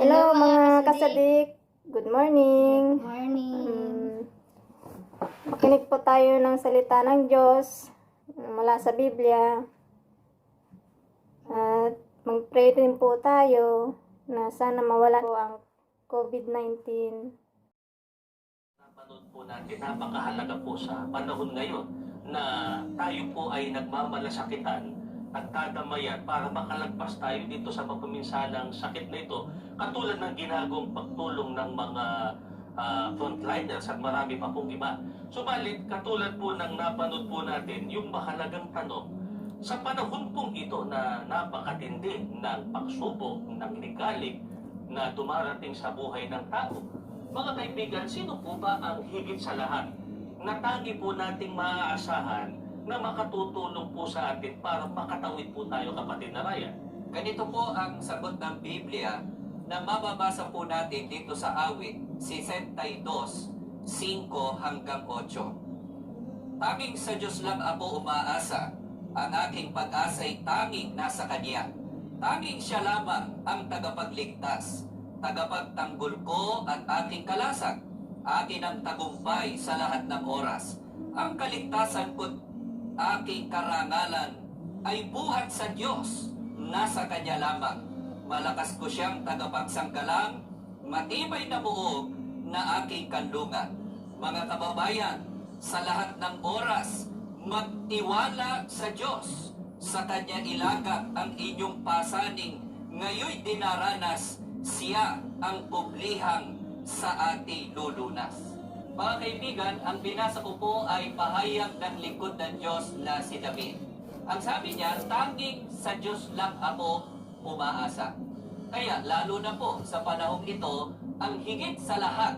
Hello mga kasadik, good morning. Good morning. Makinig po tayo ng salita ng Diyos mula sa Biblia. At mag-pray din po tayo na sana mawala po ang COVID-19. Napanood po natin, napakahalaga po sa panahon ngayon na tayo po ay nagmamalasakitan at dadamayan para makalagpas tayo dito sa mapaminsalang sakit na ito. Katulad ng ginagawang pagtulong ng mga frontliners at marami pa pong iba. Subalit, katulad po ng napanood po natin, yung mahalagang tanong, sa panahon pong ito na napakatindi ng pagsubok, ng ligalig na dumarating sa buhay ng tao, mga kaibigan, sino po ba ang higit sa lahat na tangi po nating maaasahan na makatutulong po sa atin para makatawid po tayo, kapatid na Ryan? Ganito po ang sagot ng Biblia na mababasa po natin dito sa awit 62, 5 hanggang 8. Tanging sa Diyos lang ako umaasa, ang aking pag-asa'y tanging nasa Kanya. Tanging Siya lamang ang tagapagligtas, tagapagtanggol ko at aking kalasag. Akin ang tagumpay sa lahat ng oras. Ang kaligtasan ko't aking karangalan ay buhat sa Diyos, nasa Kanya lamang. Malakas ko siyang tagapagsanggalang, matibay na buog na aking kanlungan. Mga kababayan, sa lahat ng oras, magtiwala sa Diyos. Sa Kanya ilagak ang inyong pasaning, ngayoy dinaranas, Siya ang publihang sa ating lulunas. Mga kaibigan, ang binasa ko po ay pahayag ng lingkod ng Diyos na si David. Ang sabi niya, tanging sa Diyos lang ako umaasa. Kaya lalo na po sa panahong ito, ang higit sa lahat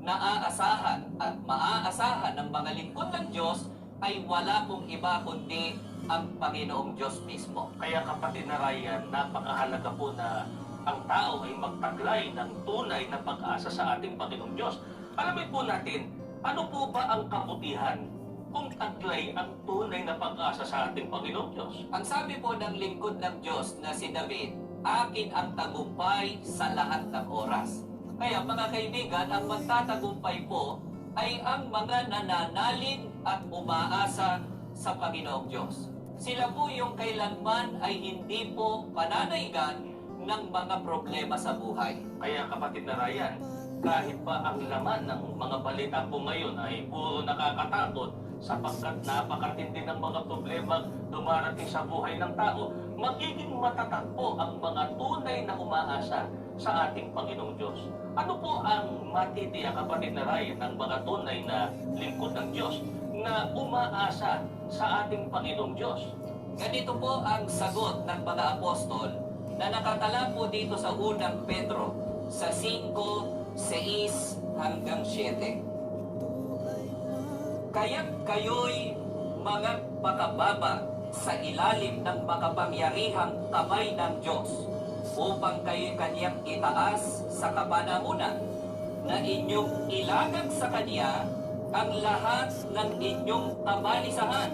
na aasahan at maaasahan ng mga lingkod ng Diyos ay wala pong iba kundi ang Panginoong Diyos mismo. Kaya, kapatid na Ryan, napakahalaga po na ang tao ay magtaglay ng tunay na pag-asa sa ating Panginoong Diyos. Alamin po natin, ano po ba ang kabutihan kung taglay ang tunay na pag-asa sa ating Panginoong Diyos? Ang sabi po ng lingkod ng Diyos na si David, akin ang tagumpay sa lahat ng oras. Kaya mga kaibigan, ang magtatagumpay po ay ang mga nananalig at umaasa sa Panginoong Diyos. Sila po yung kailanman ay hindi po pananayigan ng mga problema sa buhay. Kaya, kapatid na Ryan, kahit pa ang laman ng mga balita po ngayon ay puro nakakatakot sapagkat napakatindi ng mga problema dumarating sa buhay ng tao, magiging matatag po ang mga tunay na umaasa sa ating Panginoong Diyos. Ano po ang matitiyak, kapatid na Ryan, ng mga tunay na lingkod ng Diyos na umaasa sa ating Panginoong Diyos? Ganito po ang sagot ng mga apostol na nakatala po dito sa unang Pedro sa 5, 6 hanggang 7. Kaya't kayo'y mga pakababa sa ilalim ng makapangyarihang kamay ng Diyos upang kayo'y Kanyang itaas sa kapanahunan na inyong ilagak sa Kanya ang lahat ng inyong kamalisahan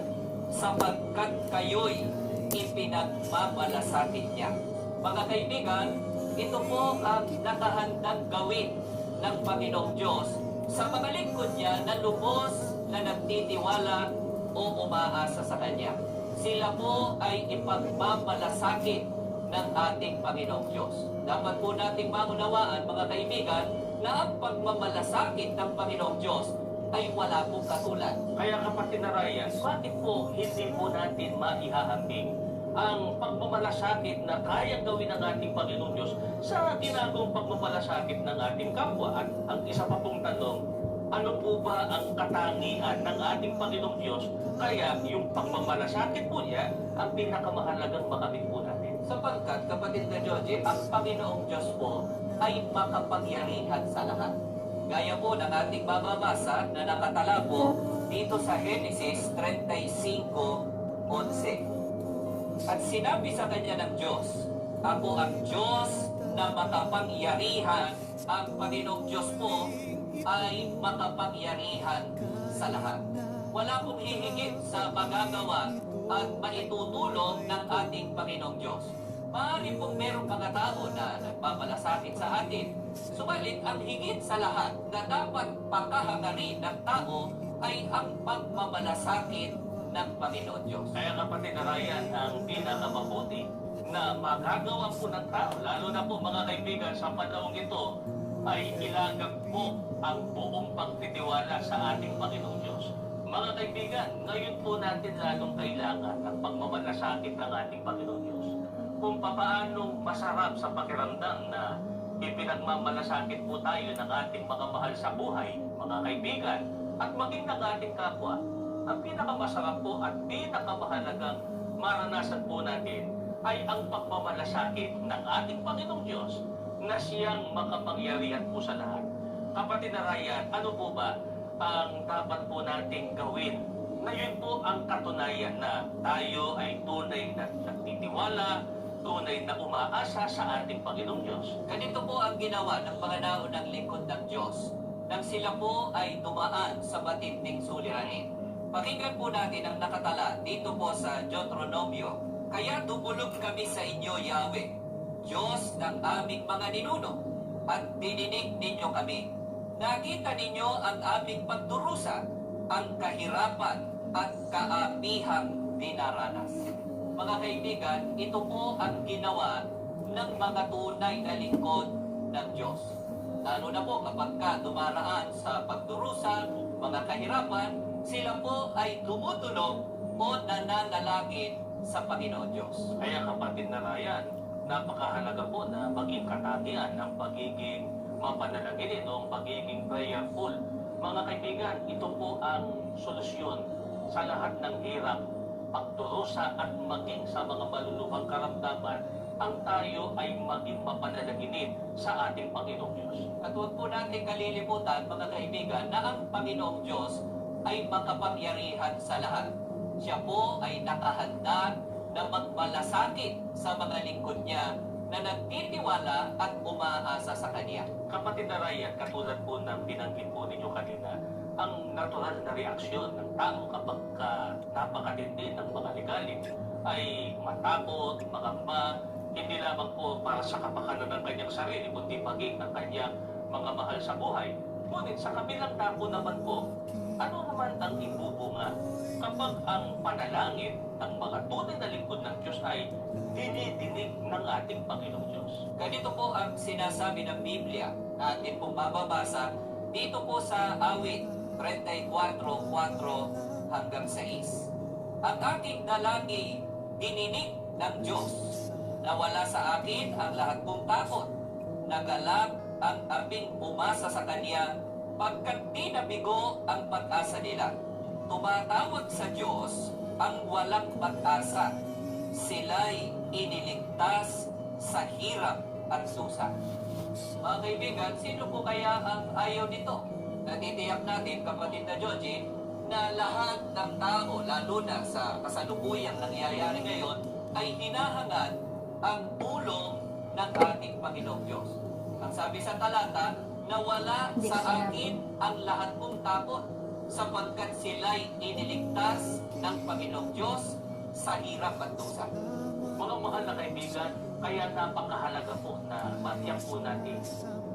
sapagkat kayo'y ipinagmamalasakit niya. Mga kaibigan, ito po ang nakahandang gawin ng Panginoong Diyos sa mga lingkod niya na lubos na nagtitiwala o umaasa sa Kanya. Sila po ay ipagmamalasakit ng ating Panginoong Diyos. Dapat po nating maunawaan, mga kaibigan, na ang pagmamalasakit ng Panginoong Diyos ay wala pong katulad. Kaya, kapatid na Ryan, bakit po hindi po natin maihahambing ang pagmamalasakit na kayang gawin ng ating Panginoong Diyos sa ginagawang pagmamalasakit ng ating kapwa? At ang isa pa pong tanong, ano po ba ang katangian ng ating Panginoong Diyos kaya yung pagmamalasakit po niya ang pinakamahalagang makamit po natin? Sapagkat, kapatid na Georgie, ang Panginoong Diyos po ay makapangyarihan sa lahat. Gaya po ng ating bababasa na nakatala po dito sa Genesis 35:11. At sinabi sa kanya ng Diyos, ako ang Diyos na makapangyarihan. Ang Panginoong Diyos po ay makapangyarihan sa lahat. Wala pong hihigit sa magagawa at maitutulong ng ating Panginoong Diyos. Maaari pong merong mga tao na nagmamalasakit sa atin. Subalit ang higit sa lahat na dapat pakahangarin ng tao ay ang pagmamalasakit ng Panginoon Diyos. Kaya kapatid na Ryan, ang pinakamabuti na magagawa po ng tao, lalo na po mga kaibigan sa panahong ito, ay ilagak po ang buong pagtitiwala sa ating Panginoong Diyos. Mga kaibigan, ngayon po natin lalong kailangan ang pagmamalasakit ng ating Panginoong Diyos. Kung papaano masarap sa pakiramdam na ipinagmamalasakit po tayo ng ating mga mahal sa buhay, mga kaibigan, at maging ng ating kapwa. Ang pinakamasarap po at pinakamahalagang maranasan po natin ay ang pagmamalasakit ng ating Panginoong Diyos na siyang makapangyarihan po sa lahat. Kapatid na Ryan, ano po ba ang dapat po nating gawin? Na yun po ang katunayan na tayo ay tunay na nagtitiwala, tunay na umaasa sa ating Panginoong Diyos. Ganito po ang ginawa ng mga naunang lingkod ng Diyos nang sila po ay dumaan sa matinding suliranin. Pakinggan po natin ang nakatala dito po sa Deuteronomio. Kaya dumulog kami sa inyo, Yahweh, Diyos ng aming mga ninuno, at dininig ninyo kami. Nakita ninyo ang aming pagdurusa, ang kahirapan at kaapihang dinaranas. Mga kaibigan, ito po ang ginawa ng mga tunay na lingkod ng Diyos. Lalo na po kapag dumaraan sa pagdurusa, mga kahirapan, sila po ay tumutulong o nananalangin sa Panginoon Diyos. Kaya kapatid na Ryan, napakahalaga po na maging katagian ng pagiging mapanalangin o pagiging prayerful. Mga kaibigan, ito po ang solusyon sa lahat ng hirap, pagdurusa at maging sa mga maluluhang karamdaman, ang tayo ay maging mapanalanginin sa ating Panginoong Diyos. At huwag po natin kalilimutan, mga kaibigan, na ang Panginoong Diyos ay makapangyarihan sa lahat. Siya po ay nakahanda na magmalasakit sa mga lingkod niya na nagtitiwala at umaasa sa Kanya. Kapatid na Ryan, katulad po ng binanggit po ninyo kanina, ang natural na reaksyon ng tao kapag napakatindi ng mga ligalig ay matakot, mangamba, hindi lamang po para sa kapakanan ng kanyang sarili, kundi paging ng kanyang mga mahal sa buhay. Ngunit sa kabilang dako naman po, ano naman ang ibubunga kapag ang panalangin ng mga tunay na lingkod ng Diyos ay dinidinig ng ating Panginoong Diyos? Ganito po ang sinasabi ng Biblia na atin pong mababasa dito po sa awit 34:4 hanggang 6. Ang aking dalangin dininig ng Diyos. Nawala sa akin ang lahat kong takot. Nagalak ang aming umasa sa Kanya pagkat di nabigo ang pag-asa nila. Tumatawag sa Diyos ang walang pag-asa. Sila'y iniligtas sa hirap at susa. Mga kaibigan, sino po kaya ang ayaw nito? Natitiyak natin, kapatid na Georgie, na lahat ng tao, lalo na sa kasalukuyang nangyayari ngayon, ay hinahangad ang tulong ng ating Panginoong Diyos. Ang sabi sa talata, nawala sa akin ang lahat kong takot sapagkat sila'y iniligtas ng Panginoong Diyos sa hirap at dusa. Mga mahal na kaibigan, kaya napakahalaga po na matiyak po natin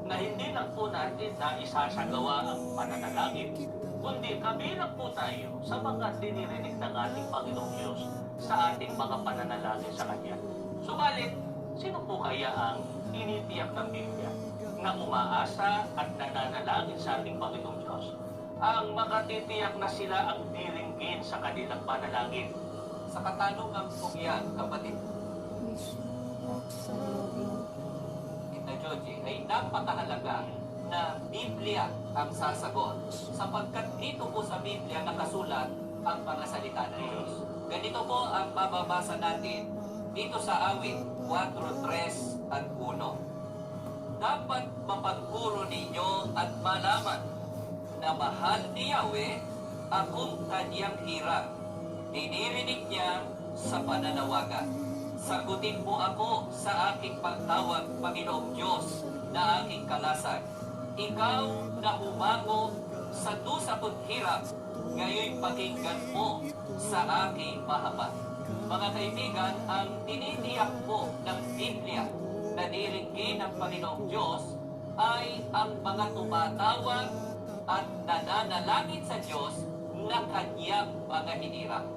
na hindi lang po natin na isasagawa ang pananalangin, kundi kabilang po tayo sa mga dinirinig ng ating Panginoong Diyos sa ating mga pananalangin sa Kanya. Subalit, sino po kaya ang tinitiyak ng Biblia na umaasa at nananalangin sa ating Panginoong Diyos? Ang makatitiyak na sila ang diringgin sa kanilang panalangin. Sa katanungan kong yan, kapatid, Tita Georgie, ay napakahalaga na Biblia ang sasagot sapagkat dito po sa Biblia nakasulat ang mga salita ng Diyos. Ganito po ang mababasa natin dito sa awit 4:3 at 1. Dapat mapagpuro ninyo at malaman na mahal ni Yahweh akong kanyang hirap. Dinirinig niya sa pananawagan. Sagutin mo ako sa aking pagtawag, Panginoong Diyos, na aking kalasan. Ikaw na humango sa dusa ko't hirap, ngayon pakinggan mo sa aking mahamat. Mga kaibigan, ang tinitiyak po ng Biblia na diringgin ng Panginoong Diyos ay ang mga tumatawag at nananalangin sa Diyos na kanyang mga hinirang.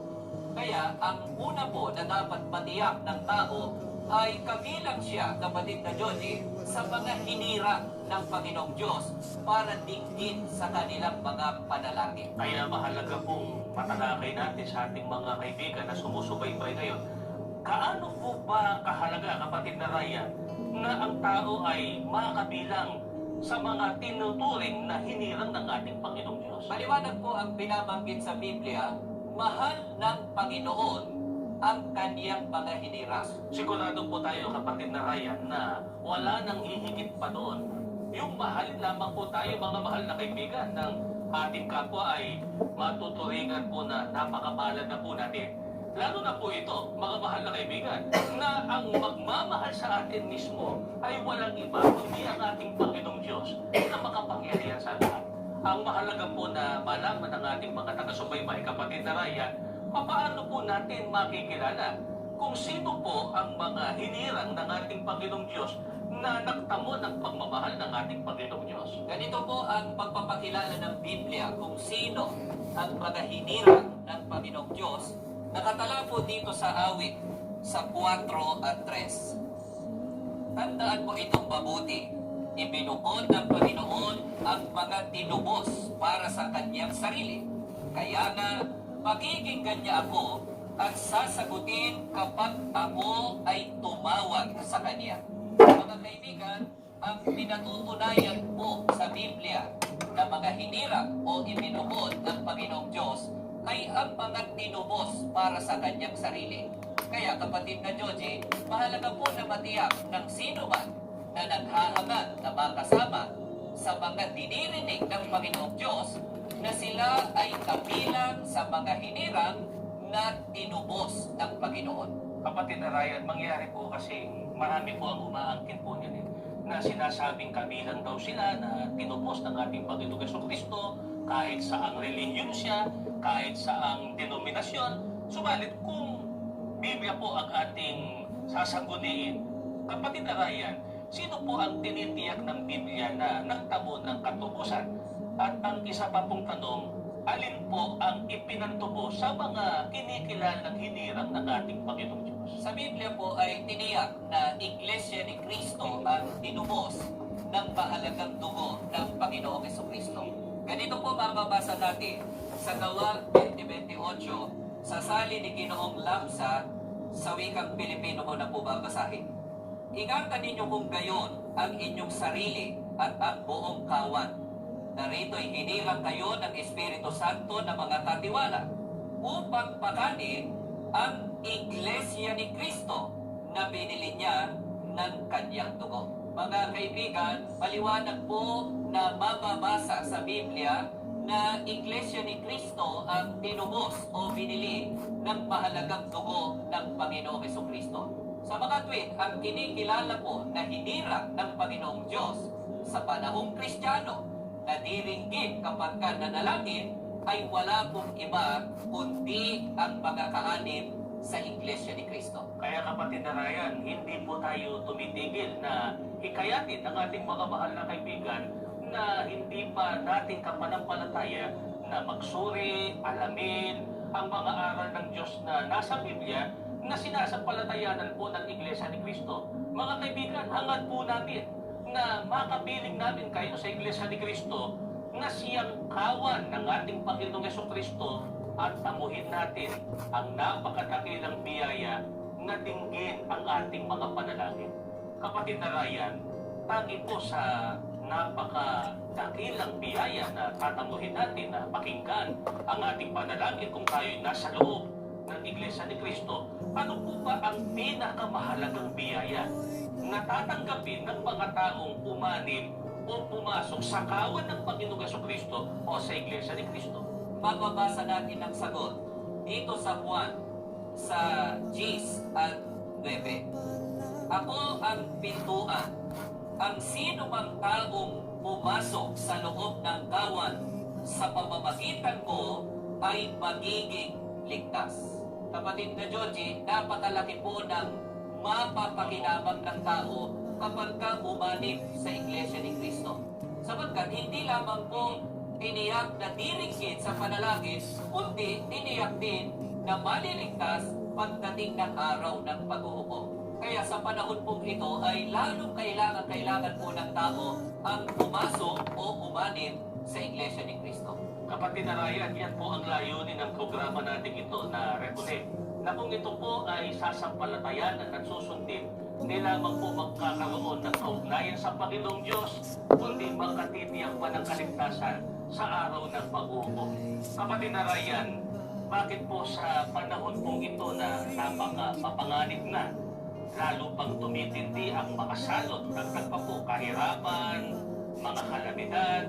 Kaya ang una po na dapat matiyak ng tao ay kabilang siya, kapatid na Johnny, sa mga hinirang ng Panginoong Diyos para dinggin sa kanilang mga panalangin. Kaya mahalaga pong matalakay natin sa ating mga kaibigan na sumusubaybay ngayon. Kaano po ba kahalaga, kapatid na Ryan, na ang tao ay makabilang sa mga tinuturing na hinirang ng ating Panginoong Diyos? Maliwanag po ang binabanggit sa Biblia, mahal ng Panginoon ang kaniyang mga hinirang. Sigurado po tayo, kapatid na Ryan, na wala nang hihigit pa doon. Yung mahalin lamang po tayo, mga mahal na kaibigan, ng ating kapwa ay matuturingan po na napakapalad na po natin. Lalo na po ito, mga mahal na kaibigan, na ang magmamahal sa atin mismo ay walang iba kundi ang ating Panginoong Diyos na makapangyarihan sa lahat. Ang mahalaga po na malaman ng ating mga taga-subaybay, kapatid na Ryan, paano po natin makikilala kung sino po ang mga hinirang ng ating Panginoong Diyos na nagtamo ng pagmamahal ng ating Panginoong Diyos? Ganito po ang pagpapakilala ng Biblia kung sino ang mga hinirang ng Panginoong Diyos. Nakatala po dito sa awit sa 4 at 3. Tandaan mo itong mabuti. Ibinukod ng Panginoon ang mga tinubos para sa kanyang sarili. Kaya nga, pakikinggan niya ako at sasagutin kapag ako ay tumawag sa kanya. Mga kaibigan, ang pinatutunayan po sa Biblia na mga hinirang o ibinukod ng Panginoong Diyos ay ang mga tinubos para sa kanyang sarili. Kaya kapatid na Joji, mahalaga po na matiyak ng sino man na naghahangad na makasama sa mga dinirinig ng Panginoong Diyos na sila ay kabilang sa mga hinirang na tinubos ng Panginoon. Kapatid na Ryan, mangyari po kasi marami po ang umaangkin po niyan na sinasabing kabilang daw sila na tinubos ng ating Panginoong Jesucristo kahit sa ang relihiyon siya, kahit sa ang denominasyon. Subalit kung Biblia po ang ating sasangguniin, kapatid na Ryan, sino po ang tinitiyak ng Biblia na nagtamo ng katubusan? At ang isa pa pong tanong, alin po ang ipinantubo sa mga kinikilalang hinirang ng ating Panginoong Diyos? Sa Biblia po ay tiniyak na Iglesia ni Cristo ang tinubos ng mahalagang dugo ng Panginoong Jesucristo. Ganito po mababasa natin sa Gawa 20:28, sa sali ni Ginoong Lamsa sa wikang Pilipino ko na po babasahin. Ingatan ninyo kung gayon ang inyong sarili at ang buong kawan. Narito'y hinirang kayo ng Espiritu Santo na mga katiwala upang pakanin ang Iglesia ni Cristo na binili niya ng kanyang dugo. Mga kaibigan, maliwanag po na mababasa sa Biblia na Iglesia ni Cristo ang tinubos o binili ng mahalagang dugo ng Panginoong Jesucristo. Sa mga tuwid, ang kinikilala po na hinirang ng Panginoong Diyos sa panahong Kristiyano na diringgin kapag ka nanalangin ay wala pong iba kundi ang mga kaanib sa Iglesia ni Cristo. Kaya kapatid na Ryan, hindi po tayo tumitigil na hikayatin ang ating mga mahal na kaibigan na hindi pa natin kapanampalataya na magsuri, alamin ang mga aral ng Diyos na nasa Biblia na sinasampalatayanan po ng Iglesia ni Cristo. Mga kaibigan, hangad po natin na makapiling namin kayo sa Iglesia ni Cristo na siyang kawan ng ating Panginoong Jesucristo at tamuhin natin ang napakadakilang biyaya na dinggin ang ating mga panalangin. Kapatid na Ryan, tangi po sa napakadakilang biyaya na tatamuhin natin na pakinggan ang ating panalangin kung tayo'y nasa loob ng Iglesia ni Cristo. Ano po ba ang pinakamahalagang biyaya na tatanggapin ng mga taong umanib o pumasok sa kawan ng Panginoong Jesucristo o sa Iglesia ni Cristo? Mababasa natin ang sagot dito sa Juan sa 10 at 9. Ako ang pintuan. Ang sino mang taong pumasok sa loob ng kawan sa pamamagitan ko ay magiging ligtas. kapatid na Georgie, napakalaki po ng mapapakinabang ng tao kapag ka umanib sa Iglesia ni Cristo. Sapagkat hindi lamang po tiniyak na diringgit sa panalangin, kundi tiniyak din na maliligtas pagdating ng araw ng pag-uupo. Kaya sa panahon pong ito ay lalong kailangan po ng tao ang pumasok o umanib sa Iglesia ni Cristo. Kapatid na Ryan, yan po ang layunin ng programa natin ito na Reconnect. Na kung ito po ay sasampalatayanan at susundin, hindi lamang po magkakaroon ng kaugnayan sa Panginoong Diyos, kundi magkatitiyak pa ng kaligtasan sa araw ng pag-uupo. Kapatid na Ryan, bakit po sa panahon pong ito na napaka-mapanganib na, lalo pang tumitindi ang makasalot, dagdag pa po kahirapan, mga kalamidad,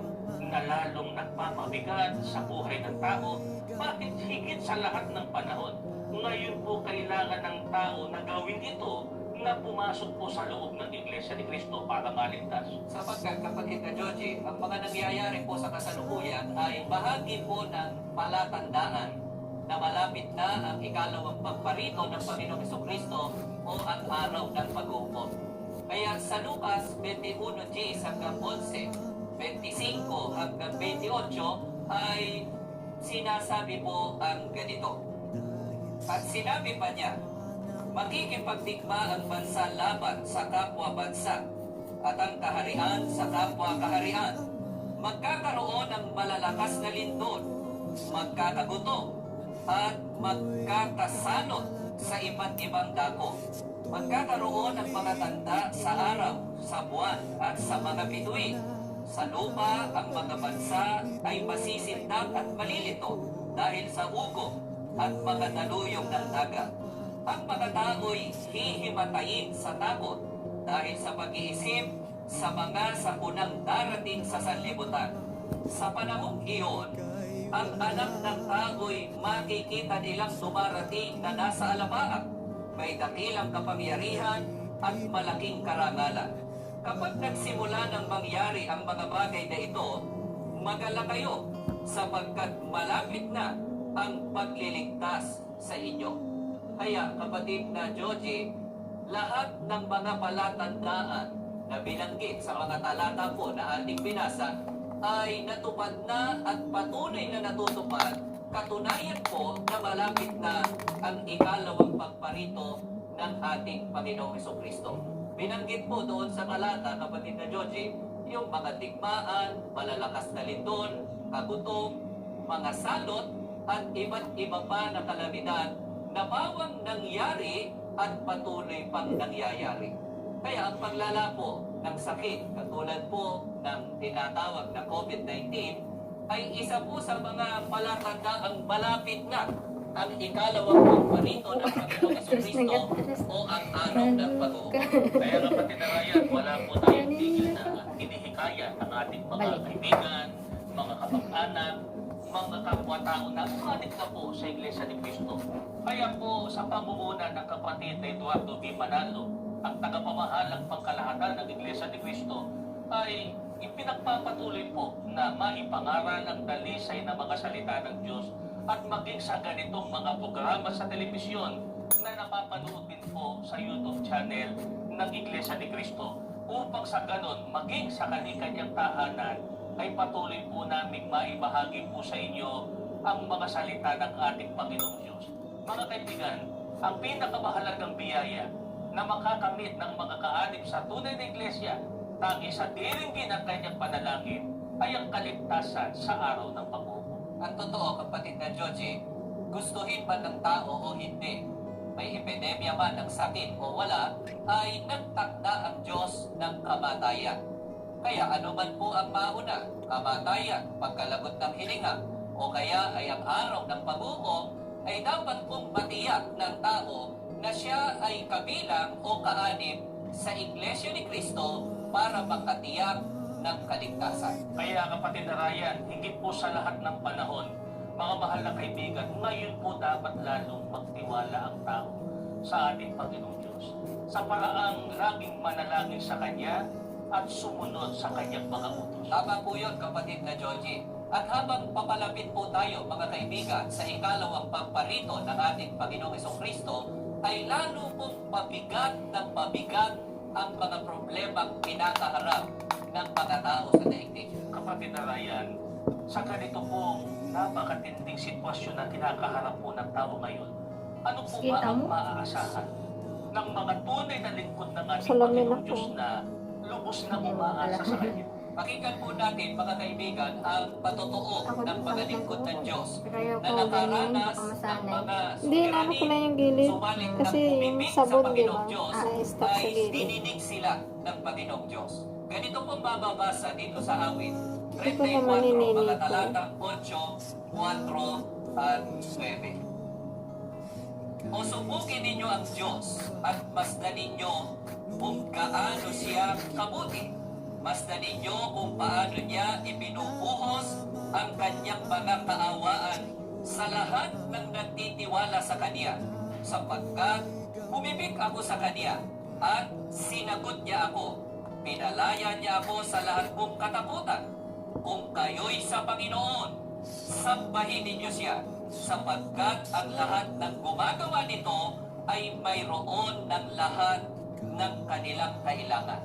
na lalong nagpapabigat sa buhay ng tao? Bakit higit sa lahat ng panahon, ngayon po kailangan ng tao na gawin ito na pumasok po sa loob ng Iglesia ni Cristo para maligtas? Sapagkat kapatid na Georgie, ang mga nangyayari po sa kasalukuyan ay bahagi po ng palatandaan na malapit na ang ikalawang pagparito ng Panginoong Jesucristo o ang araw ng pag-uupo. Kaya sa Lucas 21:10 hanggang 11, 25 hanggang 28 ay sinasabi po ang ganito. At sinabi pa niya, makikipagdigma ang bansa laban sa kapwa bansa at ang kaharian sa kapwa kaharian. Magkakaroon ng malalakas na lindol, magkakagutom, at magkakasalot sa iba't ibang dako. Magkakaroon ng mga tanda sa araw, sa buwan, at sa mga bituin. Sa lupa, ang mga bansa ay masisindak at malilito dahil sa ugong at mga daluyong ng dagat. Ang mga tao'y hihimatayin sa takot dahil sa pag-iisip sa mga sakunang darating sa sanlibutan. Sa panahong iyon, ang anak ng tao'y makikita nilang dumarating na nasa alapaap, may dakilang kapangyarihan at malaking karangalan. Kapag nagsimula ng mangyari ang mga bagay na ito, magala kayo sapagkat malapit na ang pagliligtas sa inyo. Kaya kapatid na Georgie, lahat ng mga palatandaan na binanggit sa mga talata po na ating binasa ay natupad na at patuloy na natutupad. Katunayan po na malapit na ang ikalawang pagparito ng ating Panginoong Jesucristo. Binanggit po doon sa talata, kapatid na Georgie, yung mga digmaan, malalakas na lindol, kagutom, mga salot, at iba't iba pa na kalamidad na bawang nangyari at patuloy pang nangyayari. Kaya ang paglala po ng sakit, katulad po ng tinatawag na COVID-19, ay isa po sa mga palatandaang malapit na ang ikalawang pagparito ng Panginoong Jesucristo o ang araw ng pag-uupo. Kaya kapatid na Ryan, wala po tayong tigil na hinihikayat ang ating mga kaibigan, mga kamag-anak, mga kapwa-tao na umanib na po sa Iglesia ni Cristo. Kaya po sa pamumuno ng kapatid na Eduardo V. Manalo, ang tagapamahalang pangkalahatan ng Iglesia ni Cristo, ay ipinagpapatuloy po na maipangaral ang dalisay na mga salita ng Diyos at maging sa ganitong mga programa sa telebisyon na napapanood din po sa YouTube channel ng Iglesia ni Cristo, upang sa ganon maging sa kanyang tahanan ay patuloy po namin maibahagi po sa inyo ang mga salita ng ating Panginoong Diyos. Mga kaibigan, ang pinakamahalagang biyaya na makakamit ng mga kaanib sa tunay na iglesia, tangi sa diringgin ng kanyang panalangin, ay ang kaligtasan sa araw ng pag-uupo. Ang totoo, kapatid na Georgie, gustuhin man ng tao o hindi, may epidemya man ng sakit o wala, ay nagtakda ang Diyos ng kamatayan. Kaya ano man po ang mauna, kamatayan, pagkalagot ng hininga, o kaya ay ang araw ng pag-uupo, ay dapat pong matiyak ng tao na siya ay kabilang o kaanib sa Iglesia ni Cristo para makatiyak ng kaligtasan. Kaya kapatid na Ryan, higit po sa lahat ng panahon, mga mahal na kaibigan, ngayon po dapat lalong magtiwala ang tao sa ating Panginoong Diyos, sa paraang laging manalangin sa Kanya at sumunod sa Kanyang mga utos. Tama po yun, kapatid na Georgie. At habang papalapit po tayo, mga kaibigan, sa ikalawang pagparito ng ating Panginoong Kristo, ay lalo pong pabigat ng pabigat ang mga problemang kinakaharap ng mga tao sa daigdig. Kapatid na Ryan, sa ganito pong napakatinding sitwasyon na kinakaharap po ng tao ngayon, ano po ba Kita ang mo? maaasahan ng mga tunay na lingkod ng ating Salamin Panginoong ako. Diyos na lubos na umaasa sa Kanya? Pakinggan po natin, mga kaibigan, ang patotoo Ako ng din, mga saktan lingkod ko. ng Diyos Pero ayaw na ko ganyan, nakaranas baka ng masanay. mga Hindi, inaano ko lang yung gilid. subalit Kasi nang yung bumibig sabon, sa di Panginoong ba? Diyos Na-stuck sa ay gilid. dininig sila ng Panginoong Diyos. Ganito pong mababasa dito sa awit. Hindi ko 34, naman nininig mga ko. talatang 8, 4, at 9. O subukin ninyo ang Diyos at masdan ninyo kung gaano siya kabuti. Masdan ninyo kung paano niya ibinubuhos ang kanyang mga kaawaan sa lahat ng nagtitiwala sa Kanya, sapagkat bumibig ako sa Kanya at sinagot niya ako. Pinalaya niya ako sa lahat kong katakutan. Kung kayo'y sa Panginoon, sambahin ninyo siya, sapagkat ang lahat ng gumagawa nito ay mayroon ng lahat ng kanilang kailangan.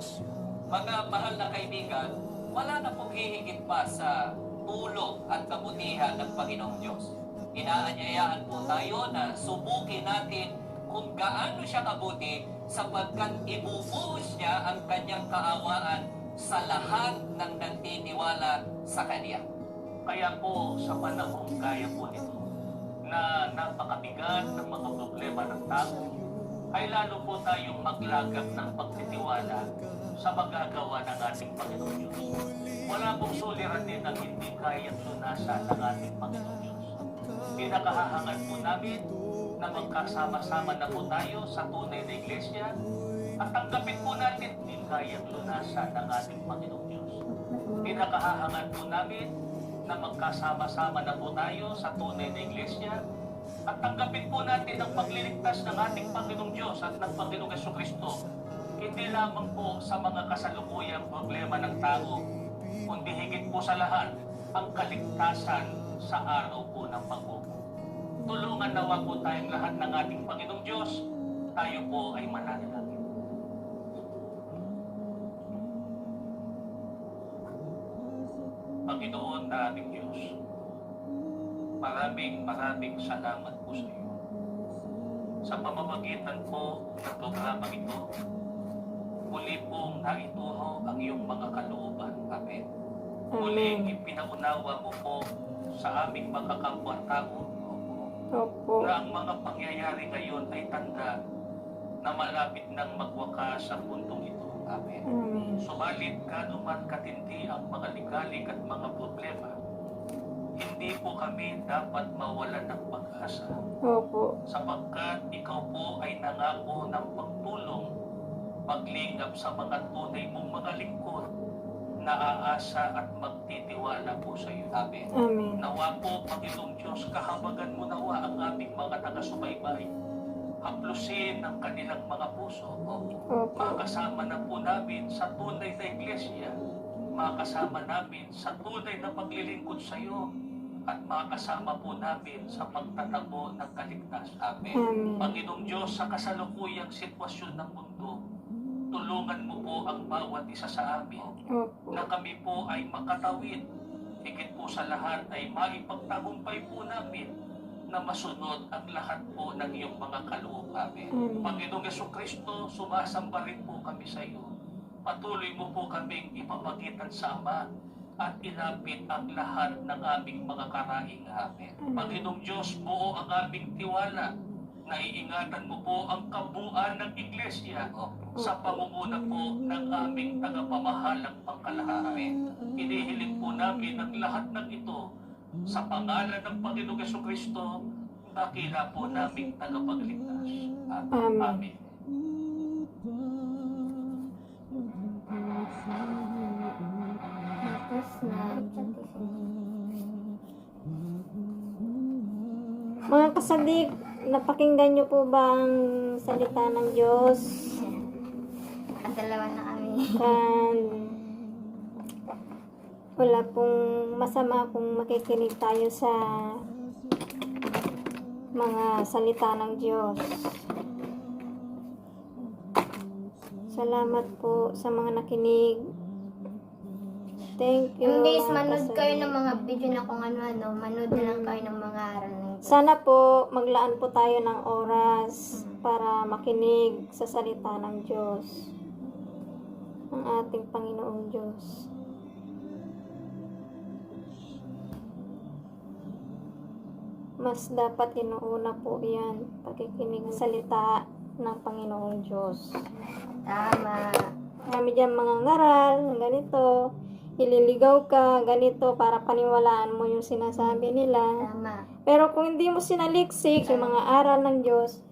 Mga mahal na kaibigan, wala na pong hihigit pa sa tulong at kabutihan ng Panginoong Diyos. Inaanyayaan po tayo na subukin natin kung gaano siya kabuti, sapagkat ibubuhos niya ang kanyang kaawaan sa lahat ng nagtitiwala sa Kanya. Kaya po sa panahong kaya po nito na napakabigat ng mga problema ng tao, ay lalo po tayong maglagak ng pagtitiwala sa magagawa ng ating Panginoong Diyos. Wala pong suliranin ang hindi kayang lunasan ng ating Panginoong Diyos. Pinakahahangad po namin na magkasama-sama na po tayo sa tunay na iglesia at tanggapin po natin din kayang lunasan ng ating Panginoong Diyos. Pinakahahangad po namin na magkasama-sama na po tayo sa tunay na iglesia at tanggapin po natin ang pagliligtas ng ating Panginoong Diyos at ng Panginoong Jesucristo, hindi lamang po sa mga kasalukuyang problema ng tao, kundi higit po sa lahat ang kaligtasan sa araw po ng paghukom. Tulungan nawa po tayong lahat ng ating Panginoong Diyos, tayo po ay mananalangin. Panginoon na aming Diyos, maraming salamat po sa iyo. Sa pamamagitan po ng programang ito, muli pong naituro ang iyong mga kalooban. Amen. Muling Amen. ipinaunawa mo po sa aming mga kapwa-tao Opo. na ang mga pangyayari ngayon ay tanda na malapit nang magwakas ang mundong ito. Amen. Amen. Subalit kanuman katindi ang mga ligalig at mga problema, hindi po kami dapat mawalan ng pag-asa, Opo. sapagkat ikaw po ay nangako ng pagtulong, paglingap sa mga tunay mong mga lingkod na aasa at magtitiwala po sa iyo. Amen. Amen. Nawa po, Panginoong Diyos, kahabagan mo nawa ang aming mga taga-subaybay. Haplusin ang kanilang mga puso. Opo. Makasama na po namin sa tunay na iglesia. Makasama namin sa tunay na paglilingkod sa iyo. At makasama po namin sa pagtatabo ng kaligtasan. Amen. Amen. Panginoong Diyos, sa kasalukuyang sitwasyon ng mundo, tulungan mo po ang bawat isa sa amin Opo. na kami po ay makatawid. Higit po sa lahat ay maipagtagumpay po namin na masunod ang lahat po ng iyong mga kalooban. Amen. Panginoong Jesucristo, sumasamba rin po kami sa iyo. Patuloy mo po kaming ipamagitan sa Ama at ilapit ang lahat ng aming mga karaing. Amen. Panginoong Diyos, buo ang aming tiwala. Naiingatan mo po ang kabuuan ng iglesia sa pangunguna po ng aming tagapamahalang pangkalahatan. Inihiling po namin ang lahat ng ito sa pangalan ng Panginoong Jesucristo, dakila po naming tagapagligtas. Amen. Amen. Tapos na. Mga kasadik, napakinggan niyo po ba ang salita ng Diyos? Nakadalawa na kami. Kan Wala pong masama kung makikinig tayo sa mga salita ng Diyos. Salamat po sa mga nakinig. Thank you. Yung guys, manood mga kayo kasadik. ng mga video na kung ano-ano. Manood na lang kayo ng mga aral ng Diyos. Sana po maglaan po tayo ng oras para makinig sa salita ng Diyos, ng ating Panginoong Diyos. Mas dapat inuuna po yan, pakikinig ng salita ng Panginoong Diyos. Tama. Kami dyan mga ngaral, ganito, ililigaw ka, ganito, para paniwalaan mo yung sinasabi nila. Tama. Pero kung hindi mo sinaliksik yung mga aral ng Diyos,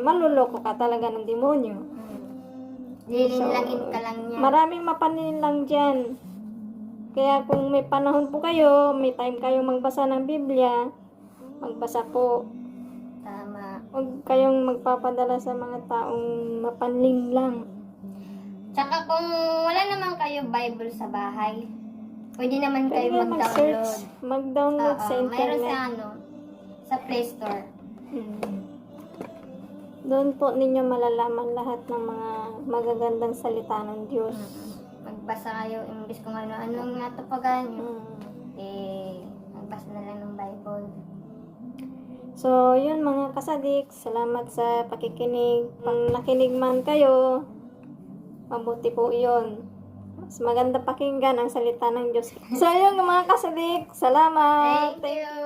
maluloko ka talaga ng demonyo. Lilinlangin ka lang niya. Maraming mapaninlang dyan. Kaya kung may panahon po kayo, may time kayong magbasa ng Biblia, magbasa po. Tama. Huwag kayong magpapadala sa mga taong mapanling lang. Tsaka kung wala naman kayo Bible sa bahay, pwede naman Pwede kayo kayo mag-download. mag-search, mag-download sa Mayroon internet. sa sa Play Store. Doon po ninyo malalaman lahat ng mga magagandang salita ng Diyos. Magbasa kayo, imbis kung ano-anong natupagan nyo, Mm. magbasa na lang ng Bible. So, yun mga kasadik, salamat sa pakikinig. Pag nakinig man kayo, mabuti po yun. Mas maganda pakinggan ang salita ng Diyos. So, yun mga kasadik, salamat. Thank you.